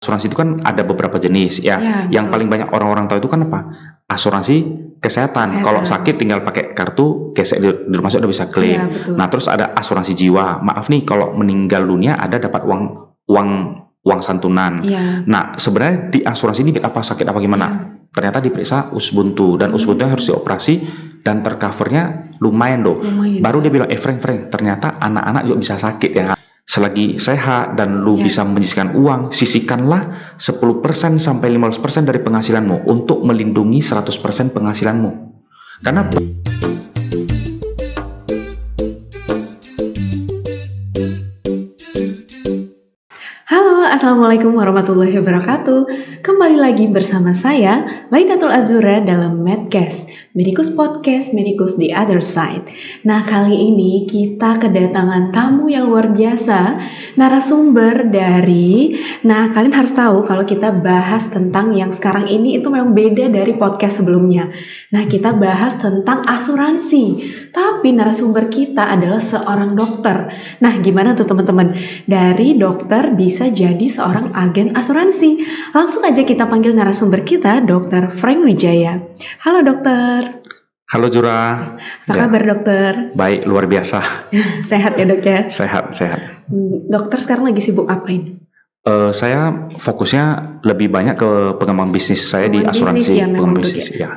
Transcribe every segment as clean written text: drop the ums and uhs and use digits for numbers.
asuransi itu kan ada beberapa jenis ya. Ya, Yang betul. paling banyak orang-orang tahu itu kan apa? Asuransi kesehatan. Kalau sakit tinggal pakai kartu, gesek di rumah sakit udah bisa klaim. Iya, betul. Nah, terus ada asuransi jiwa. Maaf nih, kalau meninggal dunia ada dapat uang santunan. Iya. Nah, sebenarnya di asuransi ini apa sakit apa gimana? Iya. Ternyata diperiksa usbuntu dan usbuntu harus dioperasi dan tercovernya lumayan loh. Lumayan. Baru dia bilang, Frank, ternyata anak-anak juga bisa sakit ya. Selagi sehat dan lu bisa menyisihkan uang, sisihkanlah 10% sampai 15% dari penghasilanmu untuk melindungi 100% penghasilanmu. Karena Halo, Assalamualaikum warahmatullahi wabarakatuh. Kembali lagi bersama saya, Laidatul Azura dalam Medcast, Medikus Podcast, Medikus the Other Side. Nah, kali ini kita kedatangan tamu yang luar biasa, narasumber dari... Nah, kalian harus tahu kalau kita bahas tentang yang sekarang ini itu memang beda dari podcast sebelumnya. Nah, kita bahas tentang asuransi, tapi narasumber kita adalah seorang dokter. Nah, gimana tuh teman-teman? Dari dokter bisa jadi seorang agen asuransi. Langsung aja kita panggil narasumber kita, Dr. Frank Wijaya. Halo dokter. Halo Jura. Apa kabar dokter? Baik, luar biasa. Sehat ya dok ya? Sehat. Dokter sekarang lagi sibuk apain? Saya fokusnya lebih banyak ke pengembangan bisnis saya di asuransi.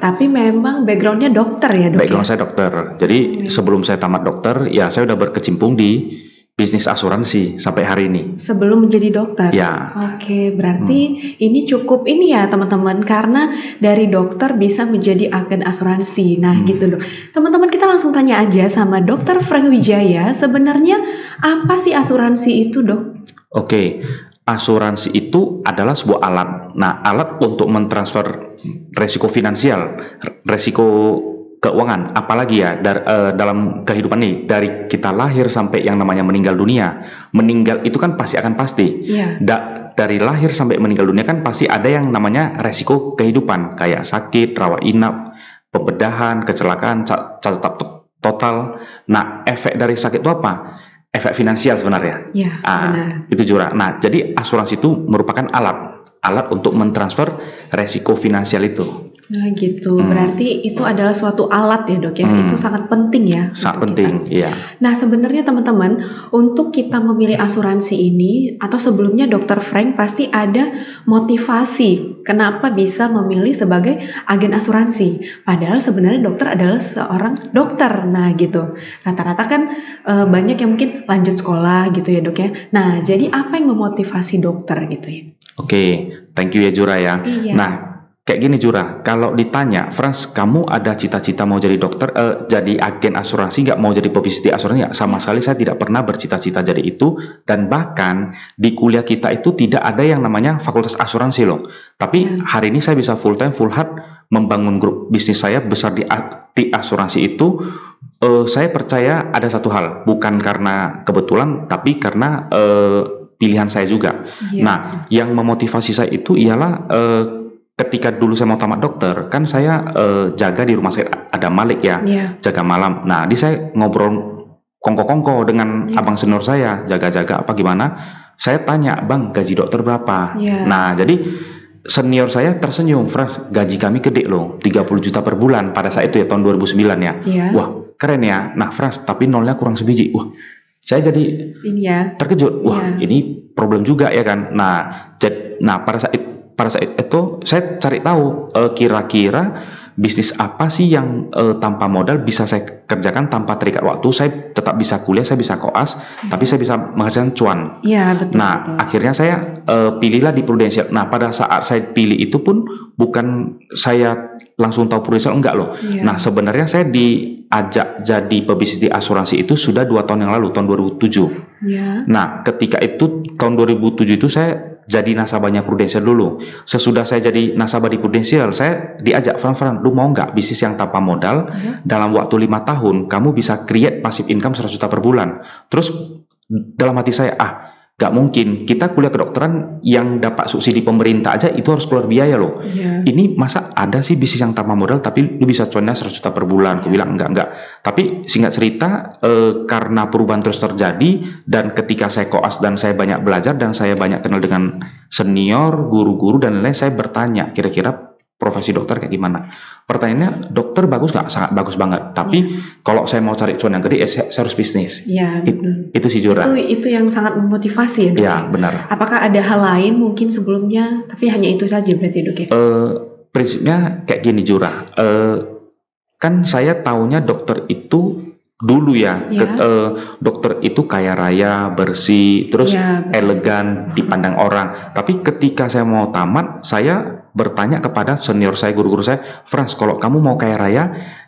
Tapi memang backgroundnya dokter ya dok? Background saya dokter. Jadi sebelum saya tamat dokter, ya saya udah berkecimpung di bisnis asuransi sampai hari ini. Sebelum menjadi dokter? Ya. Oke, berarti ini cukup ini ya teman-teman, karena dari dokter bisa menjadi agen asuransi. Nah gitu dok. Teman-teman, kita langsung tanya aja sama Dr. Frank Wijaya, sebenarnya apa sih asuransi itu dok? Oke, asuransi itu adalah sebuah alat. Nah, alat untuk mentransfer resiko finansial, resiko keuangan, apalagi ya dalam kehidupan nih, dari kita lahir sampai yang namanya meninggal dunia. Meninggal itu kan pasti akan pasti. Iya. Dari lahir sampai meninggal dunia kan pasti ada yang namanya resiko kehidupan, kayak sakit, rawat inap, pembedahan, kecelakaan, cacat total. Nah, efek dari sakit itu apa? Efek finansial sebenarnya. Iya, benar. Itu Jura. Nah, jadi asuransi itu merupakan alat untuk mentransfer resiko finansial itu. Nah gitu, berarti itu adalah suatu alat ya dok ya, itu sangat penting ya. Sangat penting, iya. Nah sebenarnya teman-teman, untuk kita memilih asuransi ini, atau sebelumnya Dr. Frank pasti ada motivasi kenapa bisa memilih sebagai agen asuransi. Padahal sebenarnya dokter adalah seorang dokter, nah gitu. Rata-rata kan banyak yang mungkin lanjut sekolah gitu ya dok ya. Nah jadi apa yang memotivasi dokter gitu ya? Oke, thank you ya Jura ya. Iya. Nah, kayak gini Jura, kalau ditanya, Frans, kamu ada cita-cita mau jadi dokter, jadi agen asuransi nggak, mau jadi pebisnis di asuransi nggak? Sama sekali saya tidak pernah bercita-cita jadi itu, dan bahkan di kuliah kita itu tidak ada yang namanya fakultas asuransi loh. Tapi hari ini saya bisa full time, full heart membangun grup bisnis saya besar di asuransi itu. Saya percaya ada satu hal, bukan karena kebetulan, tapi karena pilihan saya juga. Nah, yang memotivasi saya itu ialah ketika dulu saya mau tamat dokter, kan saya jaga di rumah sakit ada Malik ya, jaga malam. Nah, di saya ngobrol kongko-kongko dengan abang senior saya, jaga-jaga apa gimana. Saya tanya, bang, gaji dokter berapa? Nah, jadi senior saya tersenyum, Frans, gaji kami gede loh, 30 juta per bulan pada saat itu ya, tahun 2009 ya. Wah, keren ya. Nah, Frans, tapi nolnya kurang sebiji. Wah, saya jadi terkejut. Wah, ini problem juga ya kan. Nah, pada saat itu saya cari tahu kira-kira bisnis apa sih yang tanpa modal bisa saya kerjakan tanpa terikat waktu. Saya tetap bisa kuliah, saya bisa koas, tapi saya bisa menghasilkan cuan. Iya, betul. Nah, akhirnya saya pilihlah di Prudential. Nah, pada saat saya pilih itu pun bukan saya langsung tahu Prudential, enggak loh. Nah, sebenarnya saya diajak jadi pebisnis di asuransi itu sudah 2 tahun yang lalu, tahun 2007. Nah, ketika itu tahun 2007 itu saya jadi nasabahnya Prudential dulu. Sesudah saya jadi nasabah di Prudential, saya diajak, Fran, lu mau nggak bisnis yang tanpa modal? Dalam waktu 5 tahun, kamu bisa create passive income 100 juta per bulan. Terus dalam hati saya, Gak mungkin kita kuliah kedokteran yang dapat subsidi pemerintah aja itu harus keluar biaya loh. Iya. Ini masa ada sih bisnis yang tanpa modal tapi lu bisa cuannya 100 juta per bulan? Aku bilang enggak. Tapi singkat cerita, karena perubahan terus terjadi dan ketika saya koas dan saya banyak belajar dan saya banyak kenal dengan senior, guru-guru dan lain-lain, saya bertanya kira-kira profesi dokter kayak gimana? Pertanyaannya, dokter bagus nggak? Sangat bagus banget. Tapi kalau saya mau cari cuan yang gede, saya harus bisnis. Iya, betul. Itu sih Jura. Itu yang sangat memotivasi ya, Dok. Ya, benar. Apakah ada hal lain mungkin sebelumnya, tapi hanya itu saja berarti, Dok ya? Prinsipnya kayak gini Jura. Kan saya taunya dokter itu dulu ya, dokter itu kaya raya, bersih, terus elegan dipandang orang. Tapi ketika saya mau tamat, saya bertanya kepada senior saya, guru-guru saya, Frans, kalau kamu mau kaya raya,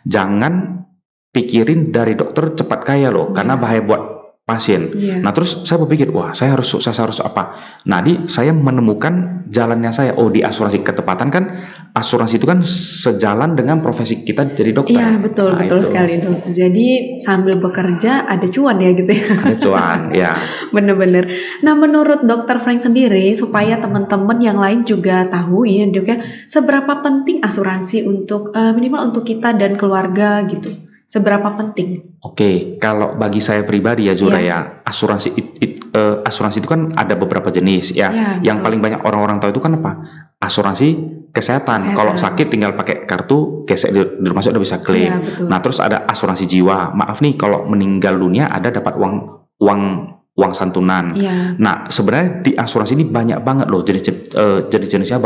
jangan pikirin dari dokter cepat kaya loh, karena bahaya buat pasien. Nah terus saya berpikir, wah saya harus sukses, harus apa? Nah saya menemukan jalannya saya. Oh, di asuransi ketepatan kan, asuransi itu kan sejalan dengan profesi kita jadi dokter. Iya, betul sekali, Dok. Jadi sambil bekerja ada cuan ya gitu ya. Ada cuan, ya. Bener-bener. Nah, menurut Dokter Frank sendiri, supaya teman-teman yang lain juga tahu ya, Dok ya, seberapa penting asuransi untuk minimal untuk kita dan keluarga gitu. Seberapa penting? Oke, kalau bagi saya pribadi ya Zura ya, asuransi itu kan ada beberapa jenis ya. Yang paling banyak orang-orang tahu itu kan apa? Asuransi kesehatan. Kalau sakit tinggal pakai kartu, gesek di rumah sakit udah bisa klaim. Nah, terus ada asuransi jiwa. Maaf nih, kalau meninggal dunia ada dapat uang santunan. Nah, sebenarnya di asuransi ini banyak banget loh jenis-jenisnya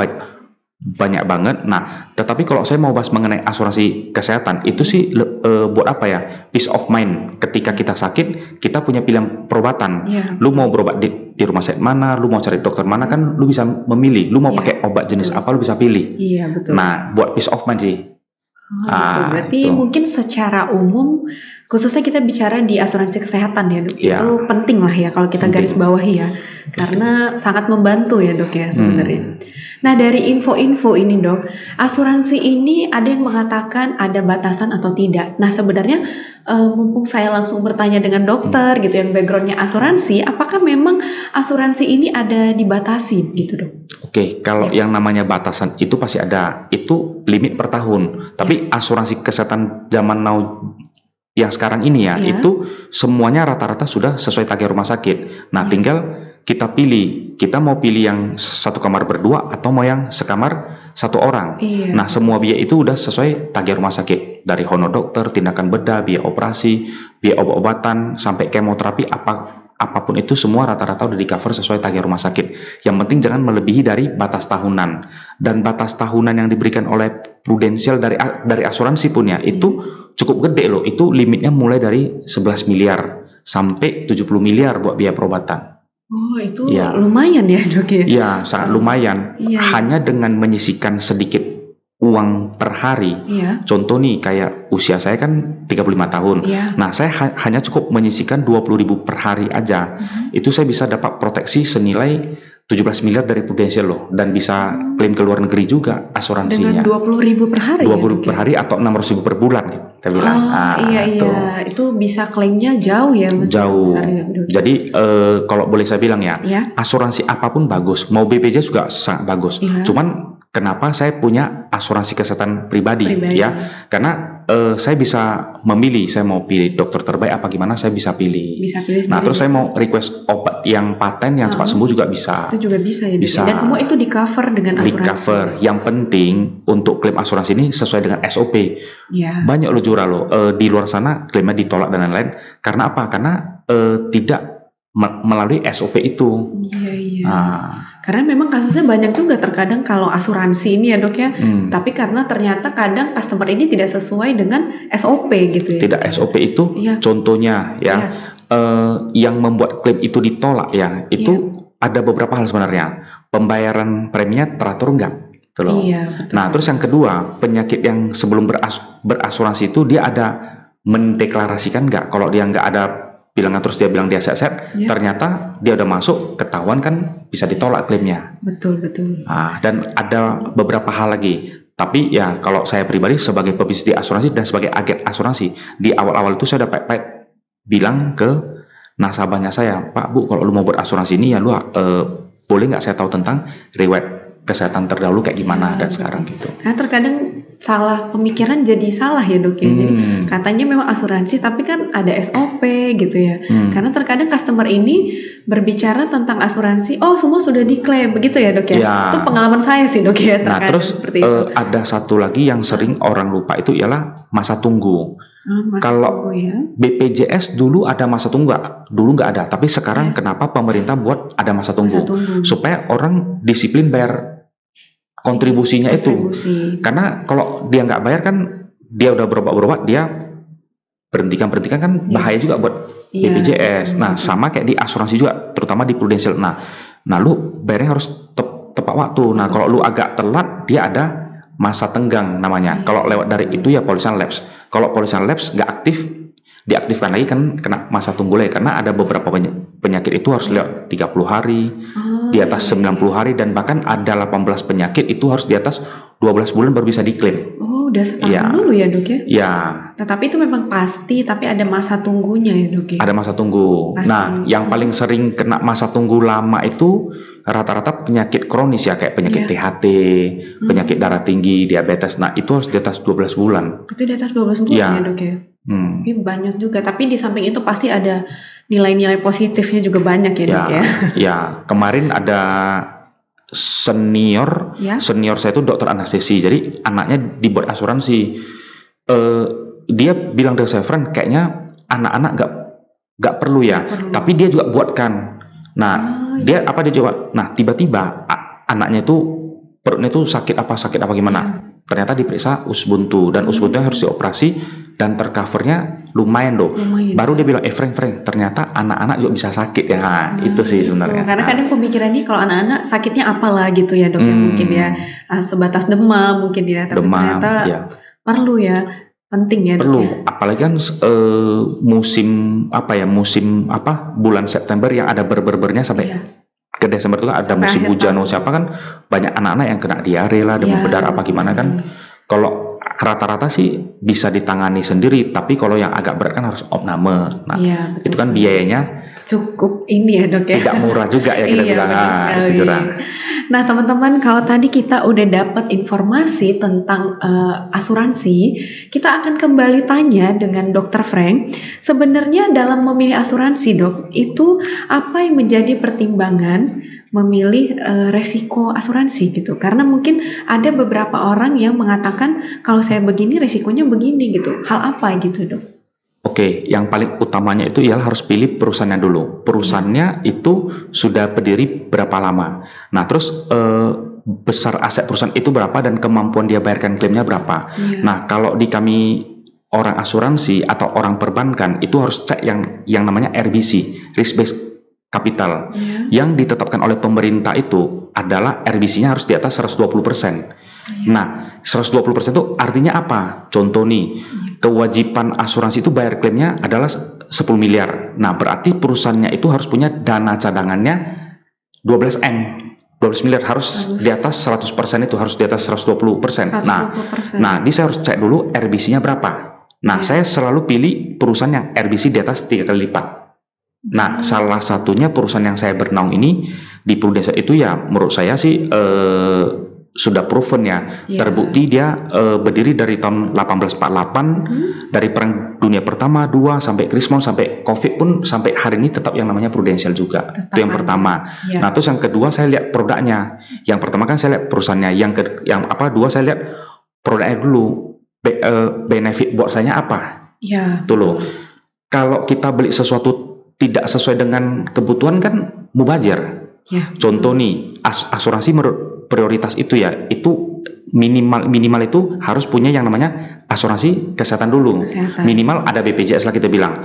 banyak banget. Nah, tetapi kalau saya mau bahas mengenai asuransi kesehatan, itu sih buat apa ya? Peace of mind. Ketika kita sakit, kita punya pilihan perobatan. Lu mau berobat di rumah sakit mana, lu mau cari dokter mana, kan lu bisa memilih. Lu mau pakai obat jenis apa, lu bisa pilih. Iya, betul. Nah, buat peace of mind sih. Gitu. Berarti mungkin secara umum, khususnya kita bicara di asuransi kesehatan ya, Dok. Itu penting lah ya kalau kita garis bawahi ya. Karena sangat membantu ya, Dok ya sebenarnya. Nah, dari info-info ini, Dok, asuransi ini ada yang mengatakan ada batasan atau tidak. Nah, sebenarnya mumpung saya langsung bertanya dengan dokter gitu yang backgroundnya asuransi, apakah memang asuransi ini ada dibatasi gitu, Dok? Oke, kalau yang namanya batasan itu pasti ada. Itu limit per tahun. Tapi asuransi kesehatan zaman now yang sekarang ini itu semuanya rata-rata sudah sesuai tagihan rumah sakit. Nah, tinggal kita pilih, kita mau pilih yang satu kamar berdua atau mau yang sekamar satu orang. Nah, semua biaya itu udah sesuai tagihan rumah sakit, dari honor dokter, tindakan bedah, biaya operasi, biaya obat-obatan, sampai kemoterapi, apapun itu semua rata-rata udah di cover sesuai tagihan rumah sakit. Yang penting jangan melebihi dari batas tahunan. Dan batas tahunan yang diberikan oleh Prudential dari asuransi pun ya, itu cukup gede loh. Itu limitnya mulai dari 11 miliar sampai 70 miliar buat biaya perobatan. Oh, itu lumayan ya, Dok ya? Iya, sangat lumayan. Hanya dengan menyisihkan sedikit uang per hari. Contoh nih, kayak usia saya kan 35 tahun. Nah, saya hanya cukup menyisihkan 20.000 per hari aja. Itu saya bisa dapat proteksi senilai 17 miliar dari Prudential loh, dan bisa klaim ke luar negeri juga asuransinya. Dengan 20.000 per hari? 20.000 per hari atau 600.000 per bulan, kita bilang. Itu bisa klaimnya jauh ya, Mas? Jauh. Jadi kalau boleh saya bilang ya, asuransi apapun bagus, mau BPJS juga sangat bagus. Cuman kenapa saya punya asuransi kesehatan pribadi? Ya, karena saya bisa memilih, saya mau pilih dokter terbaik apa gimana, saya bisa pilih. Nah, terus saya mau request obat yang paten yang cepat sembuh juga bisa. Itu juga bisa ya. Bisa. Dan semua itu di cover dengan asuransi. Di cover. Yang penting untuk klaim asuransi ini sesuai dengan SOP. Banyak lo Jura lo di luar sana klaimnya ditolak dan lain-lain. Karena apa? Karena tidak melalui SOP itu. Karena memang kasusnya banyak juga terkadang kalau asuransi ini ya, Dok ya. Tapi karena ternyata kadang customer ini tidak sesuai dengan SOP gitu ya. Tidak SOP itu contohnya yang membuat klaim itu ditolak itu ada beberapa hal sebenarnya. Pembayaran preminya teratur enggak? Gitu loh. Nah, terus yang kedua, penyakit yang sebelum berasuransi itu dia ada mendeklarasikan enggak? Kalau dia enggak ada bilangan terus dia bilang dia sehat-sehat, ternyata dia udah masuk, ketahuan kan bisa ditolak klaimnya. Betul. Dan ada beberapa hal lagi. Tapi ya kalau saya pribadi sebagai pebisnis di asuransi dan sebagai agen asuransi, di awal-awal itu saya udah baik-baik bilang ke nasabahnya saya, Pak Bu, kalau lu mau berasuransi ini ya lu boleh nggak saya tahu tentang riwayat kesehatan terdahulu kayak gimana dan sekarang gitu. Karena terkadang salah pemikiran jadi salah ya dok ya. Jadi katanya memang asuransi tapi kan ada SOP gitu ya. Karena terkadang customer ini berbicara tentang asuransi, oh semua sudah diklaim begitu ya dok ya. Itu pengalaman saya sih dok ya. Nah terus ada satu lagi yang sering orang lupa itu ialah masa tunggu. Kalau BPJS dulu ada masa tunggu nggak? Dulu nggak ada, tapi sekarang kenapa pemerintah buat ada masa tunggu? Supaya orang disiplin bayar kontribusinya itu. Karena kalau dia nggak bayar kan dia udah berobat dia berhentikan kan bahaya juga buat BPJS. Nah sama kayak di asuransi juga, terutama di Prudential. Nah lu bayarnya harus tepat waktu. Nah kalau lu agak telat dia ada masa tenggang namanya. Kalau lewat dari itu ya policy lapse. Kalau policy lapse nggak aktif, diaktifkan lagi kan kena masa tunggu lagi, karena ada beberapa penyakit itu harus lewat 30 hari, di atas 90 hari, dan bahkan ada 18 penyakit itu harus di atas 12 bulan baru bisa diklaim. Oh, udah setahun dulu ya dok ya? Iya. Tetapi itu memang pasti, tapi ada masa tunggunya ya dok ya? Ada masa tunggu. Pasti. Nah, yang paling sering kena masa tunggu lama itu rata-rata penyakit kronis ya, kayak penyakit THT, penyakit darah tinggi, diabetes. Nah, itu harus di atas 12 bulan. Itu di atas 12 bulan ya dok ya? Tapi banyak juga, tapi di samping itu pasti ada nilai-nilai positifnya juga banyak ya dok ya? Ya, kemarin ada senior saya itu dokter anestesi, jadi anaknya dibuat asuransi. Dia bilang dengan saya, friend, kayaknya anak-anak nggak perlu ya, tapi dia juga buatkan. Nah, dia coba? Nah, tiba-tiba anaknya itu perutnya itu sakit apa gimana? Ternyata diperiksa usus buntu, dan usus buntunya harus dioperasi dan tercovernya lumayan loh. Baru dia bilang, Frank, ternyata anak-anak juga bisa sakit ya. Nah, itu sih sebenarnya. Karena kadang pemikirannya kalau anak-anak sakitnya apalah gitu ya dok ya, mungkin ya sebatas demam mungkin ya, tapi ternyata perlu ya, penting ya dok. Perlu, apalagi kan musim bulan September yang ada berbernya sampai ke Desember itu kan ada musim hujan, siapa kan banyak anak-anak yang kena diare lah, demam berdarah apa gimana kan. Kalau rata-rata sih bisa ditangani sendiri, tapi kalau yang agak berat kan harus opname. Nah, itu kan biayanya cukup ini ya dok ya. Tidak murah juga ya kita bilang. Itu curang. Nah teman-teman, kalau tadi kita udah dapat informasi tentang asuransi, kita akan kembali tanya dengan Dr. Frank. Sebenarnya dalam memilih asuransi dok, itu apa yang menjadi pertimbangan memilih resiko asuransi gitu? Karena mungkin ada beberapa orang yang mengatakan kalau saya begini resikonya begini gitu. Hal apa gitu dok? Oke, yang paling utamanya itu ialah harus pilih perusahaannya dulu. Perusahaannya itu sudah berdiri berapa lama. Nah, terus besar aset perusahaan itu berapa dan kemampuan dia bayarkan klaimnya berapa. Nah, kalau di kami orang asuransi atau orang perbankan itu harus cek yang namanya RBC, Risk Based Capital. Yang ditetapkan oleh pemerintah itu adalah RBC-nya harus di atas 120%. Nah, 120% itu artinya apa? Contoh nih, kewajiban asuransi itu bayar klaimnya adalah 10 miliar. Nah, berarti perusahaannya itu harus punya dana cadangannya 12 miliar, harus di atas 100%, itu harus di atas 120%. Nah, ini saya harus cek dulu RBC-nya berapa. Nah, saya selalu pilih perusahaan yang RBC di atas 3 kali lipat. Nah, salah satunya perusahaan yang saya bernaung ini di Prudential itu ya menurut saya sih sudah proven ya, terbukti dia berdiri dari tahun 1848, dari Perang Dunia Pertama, 2, sampai Krismon, sampai Covid pun sampai hari ini tetap yang namanya Prudential juga. Itu yang pertama. Nah, terus yang kedua saya lihat produknya. Yang pertama kan saya lihat perusahaannya, yang kedua saya lihat produknya dulu. Benefit buat saya apa? Tuh loh. Kalau kita beli sesuatu tidak sesuai dengan kebutuhan kan mubazir. Contoh nih, asuransi menurut prioritas itu ya, itu minimal itu harus punya yang namanya asuransi kesehatan dulu. Minimal ada BPJS lah kita bilang.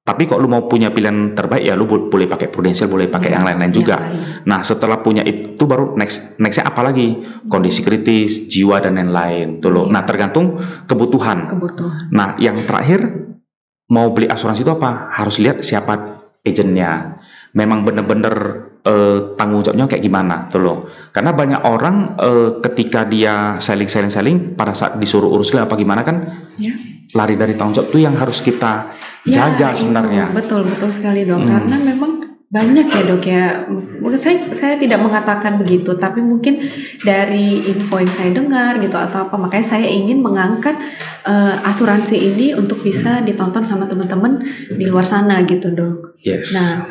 Tapi kok lu mau punya pilihan terbaik ya lu boleh pakai Prudential, boleh pakai yang lain-lain juga. Nah, setelah punya itu baru nextnya apa lagi? Kondisi kritis, jiwa dan lain-lain. Tuh loh. Nah, tergantung kebutuhan. Nah, yang terakhir, mau beli asuransi itu apa? Harus lihat siapa agennya. Memang benar-benar tanggung jawabnya kayak gimana tuh loh. Karena banyak orang ketika dia selling pada saat disuruh urus apa gimana kan lari dari tanggung jawab itu yang harus kita jaga sebenarnya. Betul sekali dok. Karena memang banyak ya dok ya. Saya tidak mengatakan begitu, tapi mungkin dari info yang saya dengar gitu atau apa, makanya saya ingin mengangkat asuransi ini untuk bisa ditonton sama teman-teman di luar sana gitu dok. Yes. Nah,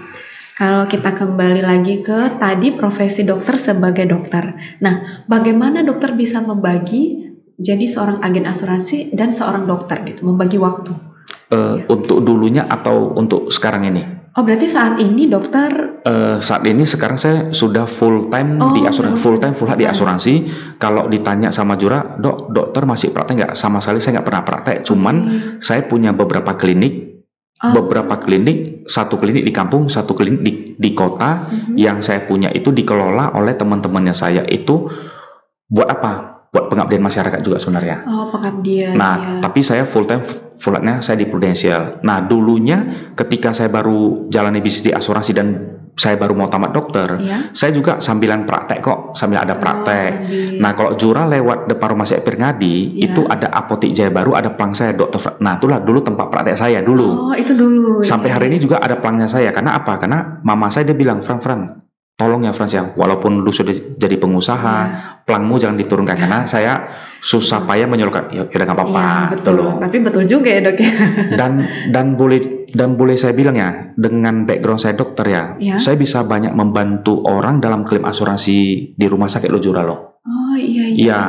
kalau kita kembali lagi ke tadi profesi dokter sebagai dokter. Nah, bagaimana dokter bisa membagi jadi seorang agen asuransi dan seorang dokter gitu, membagi waktu? Untuk dulunya atau untuk sekarang ini? Oh, berarti saat ini dokter? Saat ini sekarang saya sudah full time di asuransi, full di asuransi. Kalau ditanya sama Jura, dokter masih praktek nggak? Sama sekali saya nggak pernah praktek. Cuman saya punya beberapa klinik. Satu klinik di kampung, satu klinik di kota. Yang saya punya itu dikelola oleh teman-temannya saya. Itu buat apa? Buat pengabdian masyarakat juga sebenarnya. Oh, pengabdian. Nah, tapi saya full-nya saya di Prudential. Nah, dulunya ketika saya baru jalani bisnis di asuransi dan saya baru mau tamat dokter, saya juga sambilan praktek kok, sambil ada praktek. Nah, kalau Jura lewat depan rumah saya Pirngadi, itu ada apotek Jaya Baru, ada pelang saya dokter. Nah, itulah dulu tempat praktek saya dulu. Oh, itu dulu. Sampai hari ini juga ada pelangnya saya. Karena apa? Karena mama saya dia bilang, Fran, tolong ya Frans ya, walaupun lu sudah jadi pengusaha, pelangmu jangan diturunkan karena saya susah payah menyuruhkan. Ya udah nggak apa-apa. Betul. Tapi betul juga ya dok ya. Dan boleh saya bilang ya, dengan background saya dokter ya, saya bisa banyak membantu orang dalam klaim asuransi di rumah sakit lo Jura lo. Oh iya. Iya.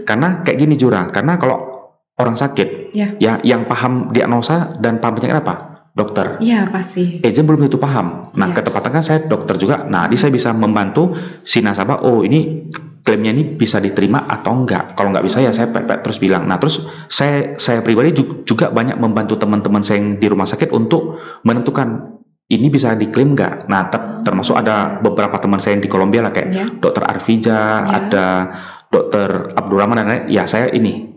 Karena kayak gini Jura, karena kalau orang sakit, ya yang paham diagnosa dan paham penyakit apa? Dokter. Iya pasti. Agent belum tentu paham. Nah, ketepatan kan saya dokter juga. Nah, saya bisa membantu si nasabah. Oh, ini klaimnya ini bisa diterima atau enggak. Kalau enggak bisa ya saya terus bilang. Nah, terus saya pribadi juga banyak membantu teman-teman saya yang di rumah sakit untuk menentukan ini bisa diklaim enggak. Nah, termasuk ada beberapa teman saya yang di Kolombia lah kayak Dokter Arvija, ada Dokter Abdurrahman dan lain. Ya saya ini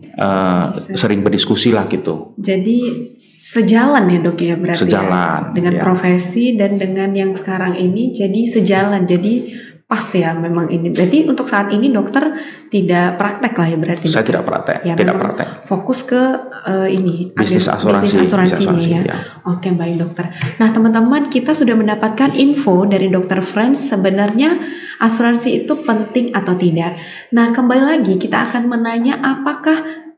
sering berdiskusi lah gitu. Jadi sejalan ya dok ya berarti sejalan, dengan profesi dan dengan yang sekarang ini jadi sejalan, jadi pas ya memang ini. Berarti untuk saat ini dokter tidak praktek lah ya berarti? Saya tidak praktek, tidak praktek. Fokus ke ini bisnis asuransinya ya. Oke baik dokter. Nah teman-teman, kita sudah mendapatkan info dari dokter Frans sebenarnya asuransi itu penting atau tidak. Nah kembali lagi kita akan menanya apakah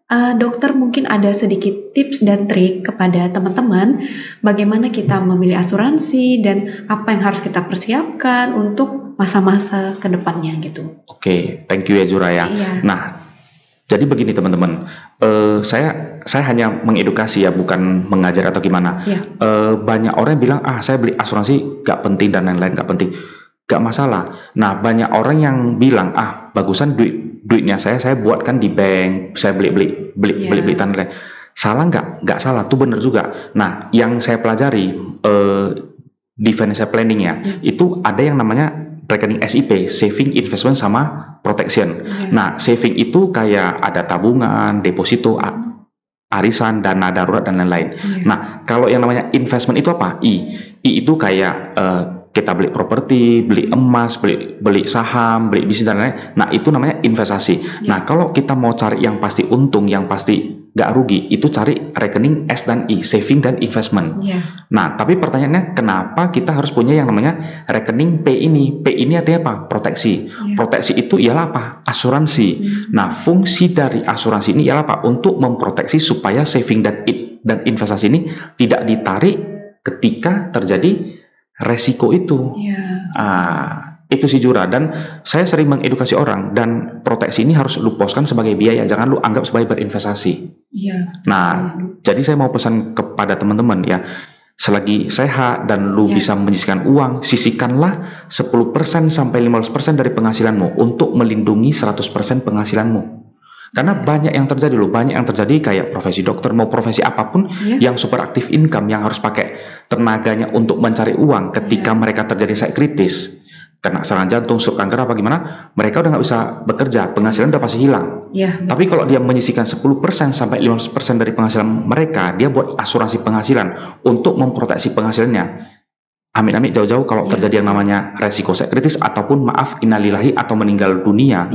dokter mungkin ada sedikit tips dan trik kepada teman-teman bagaimana kita memilih asuransi dan apa yang harus kita persiapkan untuk masa-masa ke depannya gitu. Oke, thank you ya Jura ya. Nah, jadi begini teman-teman, saya hanya mengedukasi ya, bukan mengajar atau gimana. Banyak orang yang bilang, saya beli asuransi gak penting dan lain-lain gak penting. Gak masalah. Nah, banyak orang yang bilang, bagusan duitnya saya buatkan di bank, saya beli tanah. Salah nggak? Nggak salah, tuh bener juga. Nah, yang saya pelajari di financial planning ya, itu ada yang namanya rekening SIP, saving, investment sama protection. Nah, saving itu kayak ada tabungan, deposito, arisan, dana darurat dan lain-lain. Nah, kalau yang namanya investment itu apa? I itu kayak kita beli properti, beli emas, beli saham, beli bisnis dan lain-lain. Nah, itu namanya investasi. Nah, kalau kita mau cari yang pasti untung, yang pasti nggak rugi, itu cari rekening S dan I, saving dan investment. Nah, tapi pertanyaannya, kenapa kita harus punya yang namanya rekening P ini? P ini artinya apa? Proteksi. Proteksi itu ialah apa? Asuransi. Nah, fungsi dari asuransi ini ialah apa? Untuk memproteksi supaya saving dan investasi ini tidak ditarik ketika terjadi resiko itu. Itu sih Jura, dan saya sering mengedukasi orang, dan proteksi ini harus lu poskan sebagai biaya, jangan lu anggap sebagai berinvestasi. Nah, jadi saya mau pesan kepada teman-teman ya, selagi sehat dan lu bisa menyisihkan uang, sisihkanlah 10% sampai 15% dari penghasilanmu untuk melindungi 100% penghasilanmu. Karena banyak yang terjadi kayak profesi dokter, mau profesi apapun yang super aktif income, yang harus pakai tenaganya untuk mencari uang ketika mereka terjadi sakit kritis, kena serangan jantung, stroke, kanker apa gimana, mereka udah nggak bisa bekerja, penghasilan udah pasti hilang. Tapi kalau dia menyisihkan 10% sampai 15% dari penghasilan mereka, dia buat asuransi penghasilan untuk memproteksi penghasilannya. Amit-amit jauh-jauh kalau terjadi yang namanya resiko sakit kritis ataupun maaf innalillahi atau meninggal dunia,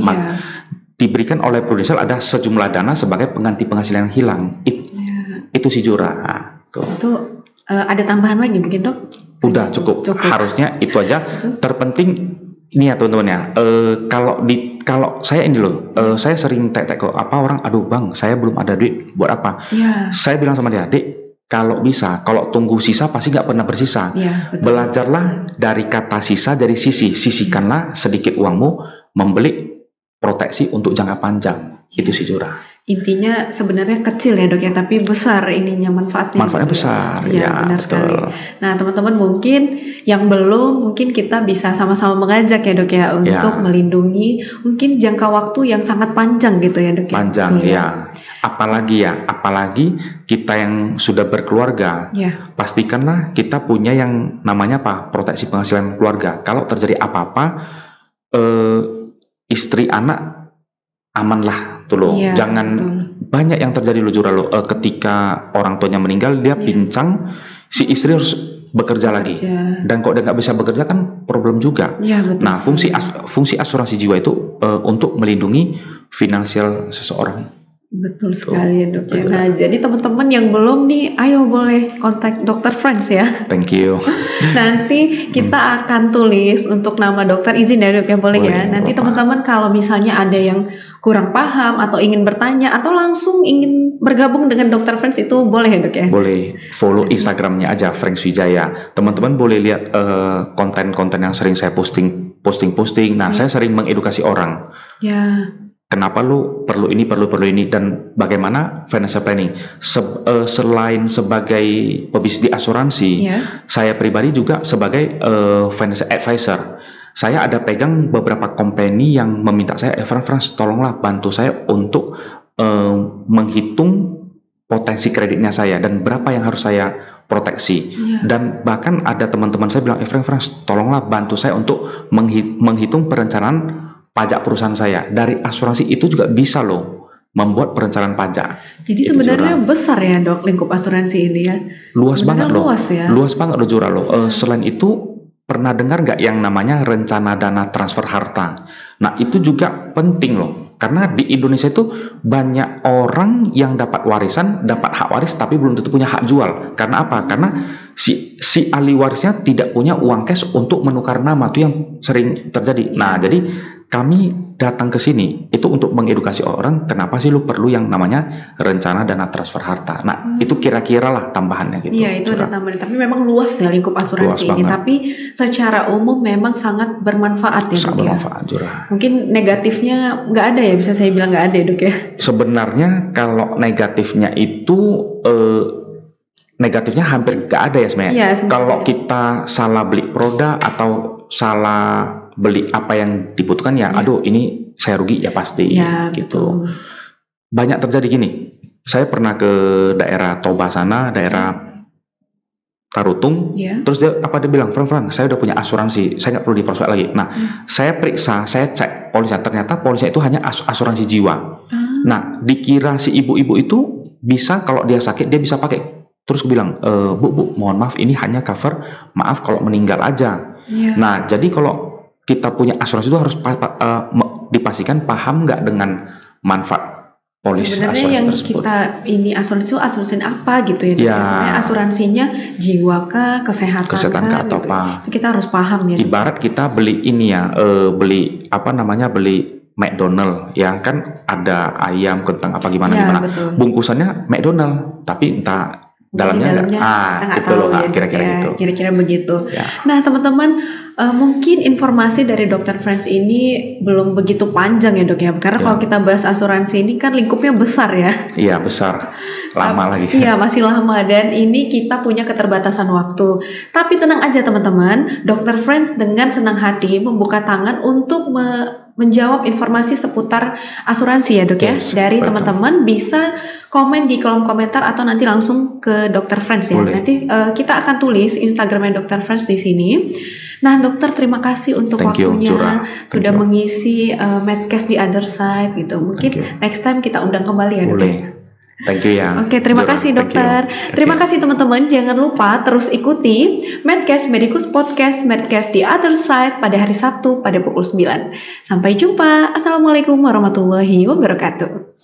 diberikan oleh Prudential ada sejumlah dana sebagai pengganti penghasilan yang hilang. Itu sih Jura. Nah, tuh. Itu ada tambahan lagi mungkin dok? Udah cukup. Harusnya itu aja. Terpenting ini ya teman-teman ya. Kalau saya ini loh, saya sering tek kok orang, aduh bang, saya belum ada duit buat apa? Ya. Saya bilang sama dia, Dik, kalau bisa, kalau tunggu sisa pasti nggak pernah bersisa. Ya, betul. Belajarlah dari kata sisa, dari sisihkanlah sedikit uangmu membeli proteksi untuk jangka panjang. Itu sih Jura. Intinya sebenarnya kecil ya dok ya, tapi besar ininya manfaatnya. Manfaatnya besar, ya benar sekali. Nah teman-teman mungkin yang belum, mungkin kita bisa sama-sama mengajak ya dok ya untuk melindungi mungkin jangka waktu yang sangat panjang gitu ya dok ya. Panjang ya. Apalagi kita yang sudah berkeluarga, pastikanlah kita punya yang namanya proteksi penghasilan keluarga. Kalau terjadi apa-apa, istri anak amanlah. Tuh loh, jangan banyak yang terjadi loh Jura loh. Ketika orang tuanya meninggal, dia pincang, si istri harus bekerja lagi. Dan kalau dia nggak bisa bekerja kan problem juga. Betul. Nah, fungsi asuransi jiwa itu untuk melindungi finansial seseorang. Betul sekali ya dok ya. Nah jadi teman-teman yang belum nih, ayo boleh kontak Dr. Franz ya. Thank you. Nanti kita akan tulis untuk nama dokter, izin ya dok ya, boleh ya. Nanti teman-teman kalau misalnya ada yang kurang paham atau ingin bertanya atau langsung ingin bergabung dengan Dr. Franz itu boleh ya dok ya. Boleh, follow Instagramnya aja Franz Wijaya. Teman-teman boleh lihat konten-konten yang sering saya posting. Nah saya sering mengedukasi orang. Kenapa lu perlu ini dan bagaimana financial planning. Selain sebagai pebisnis di asuransi, saya pribadi juga sebagai financial advisor. Saya ada pegang beberapa company yang meminta saya, Franz, tolonglah bantu saya untuk menghitung potensi kreditnya saya dan berapa yang harus saya proteksi. Dan bahkan ada teman-teman saya bilang, Franz, tolonglah bantu saya untuk menghitung perencanaan pajak perusahaan saya. Dari asuransi itu juga bisa loh membuat perencanaan pajak. Jadi sebenarnya besar ya dok lingkup asuransi ini ya. Luas banget loh. Luas banget loh Jura loh. Selain itu pernah dengar nggak yang namanya rencana dana transfer harta? Nah itu juga penting loh. Karena di Indonesia itu banyak orang yang dapat warisan, dapat hak waris tapi belum tentu punya hak jual. Karena apa? Karena si ahli warisnya tidak punya uang cash untuk menukar nama, itu yang sering terjadi. Nah, jadi kami datang ke sini itu untuk mengedukasi orang kenapa sih lu perlu yang namanya rencana dana transfer harta. Nah, itu kira-kira lah tambahannya gitu. Iya, itu ada tambahan. Tapi memang luas ya lingkup asuransi ini. Tapi secara umum memang sangat bermanfaat ya, sangat bermanfaat, Jura. Mungkin negatifnya nggak ada ya, bisa saya bilang nggak ada ya, Dok ya? Sebenarnya kalau negatifnya itu negatifnya hampir nggak ada ya sebenarnya. Kalau kita salah beli produk atau salah beli apa yang dibutuhkan aduh ini saya rugi ya pasti gitu. Betul. Banyak terjadi gini. Saya pernah ke daerah Toba sana, daerah Tarutung, terus dia bilang, Franz, saya udah punya asuransi, saya nggak perlu diprospek lagi. Nah, saya periksa, saya cek polisnya, ternyata polisnya itu hanya asuransi jiwa. Nah, dikira si ibu-ibu itu bisa kalau dia sakit dia bisa pakai. Terus gue bilang, bu, mohon maaf, ini hanya cover, maaf kalau meninggal aja. Nah, jadi kalau kita punya asuransi itu harus dipastikan paham nggak dengan manfaat polis sebenarnya asuransi yang tersebut. Kita ini asuransi apa gitu ya? Sebenarnya asuransinya jiwa kah, kesehatan kah, atau gitu. apa? Itu kita harus paham ya. Ibarat kita beli ini beli McDonald ya kan, ada ayam, kentang apa gimana. Betul. Bungkusannya McDonald tapi entah dalamnya enggak gitu loh, kira-kira gitu. Kira-kira begitu. Nah, teman-teman, mungkin informasi dari Dr. Franz ini belum begitu panjang ya, Dok ya. Karena kalau kita bahas asuransi ini kan lingkupnya besar ya. Iya, besar. Lama lagi. Iya, masih lama dan ini kita punya keterbatasan waktu. Tapi tenang aja teman-teman, Dr. Franz dengan senang hati membuka tangan untuk menjawab informasi seputar asuransi ya, Dok ya. Dari teman-teman bisa komen di kolom komentar atau nanti langsung ke Dr. Franz ya. Boleh. Nanti kita akan tulis Instagramnya Dr. Franz di sini. Nah, Dokter, terima kasih untuk waktunya sudah mengisi Medcast di Other Side gitu. Mungkin next time kita undang kembali ya, Dok. Boleh. Thank you ya. Oke, terima kasih dokter. Terima kasih teman-teman. Jangan lupa terus ikuti Medcast Medikus Podcast Medcast di Other Side pada hari Sabtu pada pukul 9. Sampai jumpa. Assalamualaikum warahmatullahi wabarakatuh.